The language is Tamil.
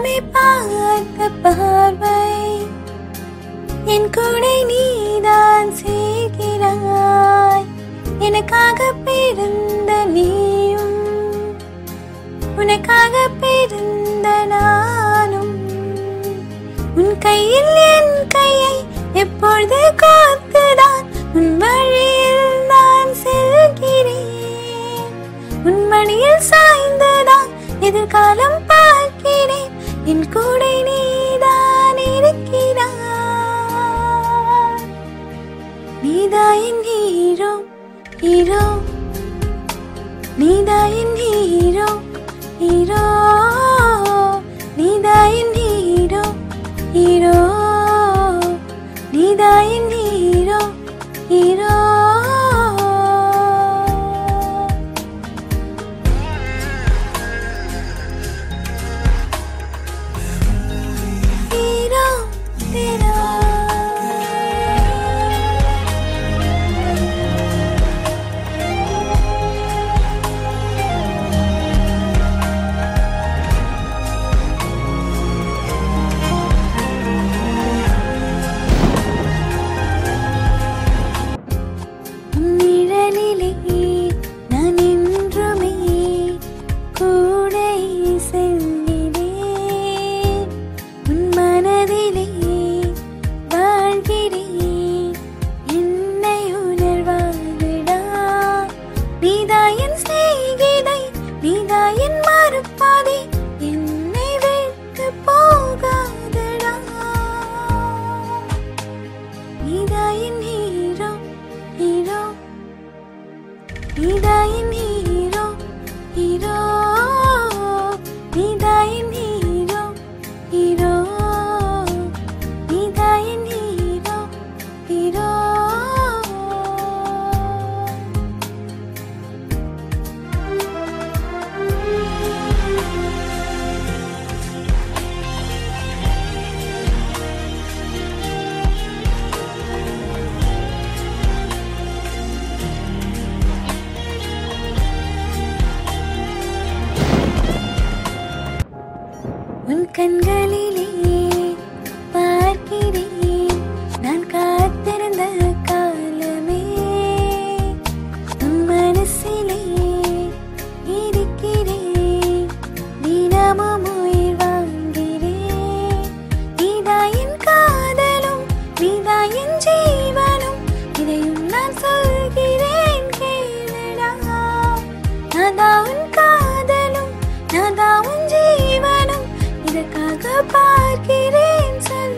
தினமே பார்த்த பார்வை என் கூடை நீதான் சேர்க்கிறாய். எனக்காக பிறந்த நீயும் உனக்காக பிறந்த நானும். உன் கையில் என் கையை எப்பொழுது காத்துதான் உன் வழியில் நான் செல்கிறேன். உன் மடியில் சாய்ந்துதான் எதிர்காலம் பார்க்கிறேன். என் கூடை நீதான் இருக்கிறாய். நீதான் என் ஹீரோ ஹீரோ, நீதான் என் ஹீரோ ஹீரோ, நீதான் என் ஹீரோ ஹீரோ, நீதான் என் ஹீரோ ஹீரோ. ஹீரோ तेरा கண்களிலே பார்க்கிறேன் நான் காத்திருந்த காலமே. உன் மனசிலே இருக்கிறேன் தினமும் உயிர் வாங்கிறேன். நீதான் என் காதலும் நீதான் என் ஜீவனும் இதையும் நான் சொல்கிறேன் கேளடா. நான்தான் உன் காதலும் நான்தான் உன் ஜீவனும் இதற்காக பார்க்கிறேன் சொல்.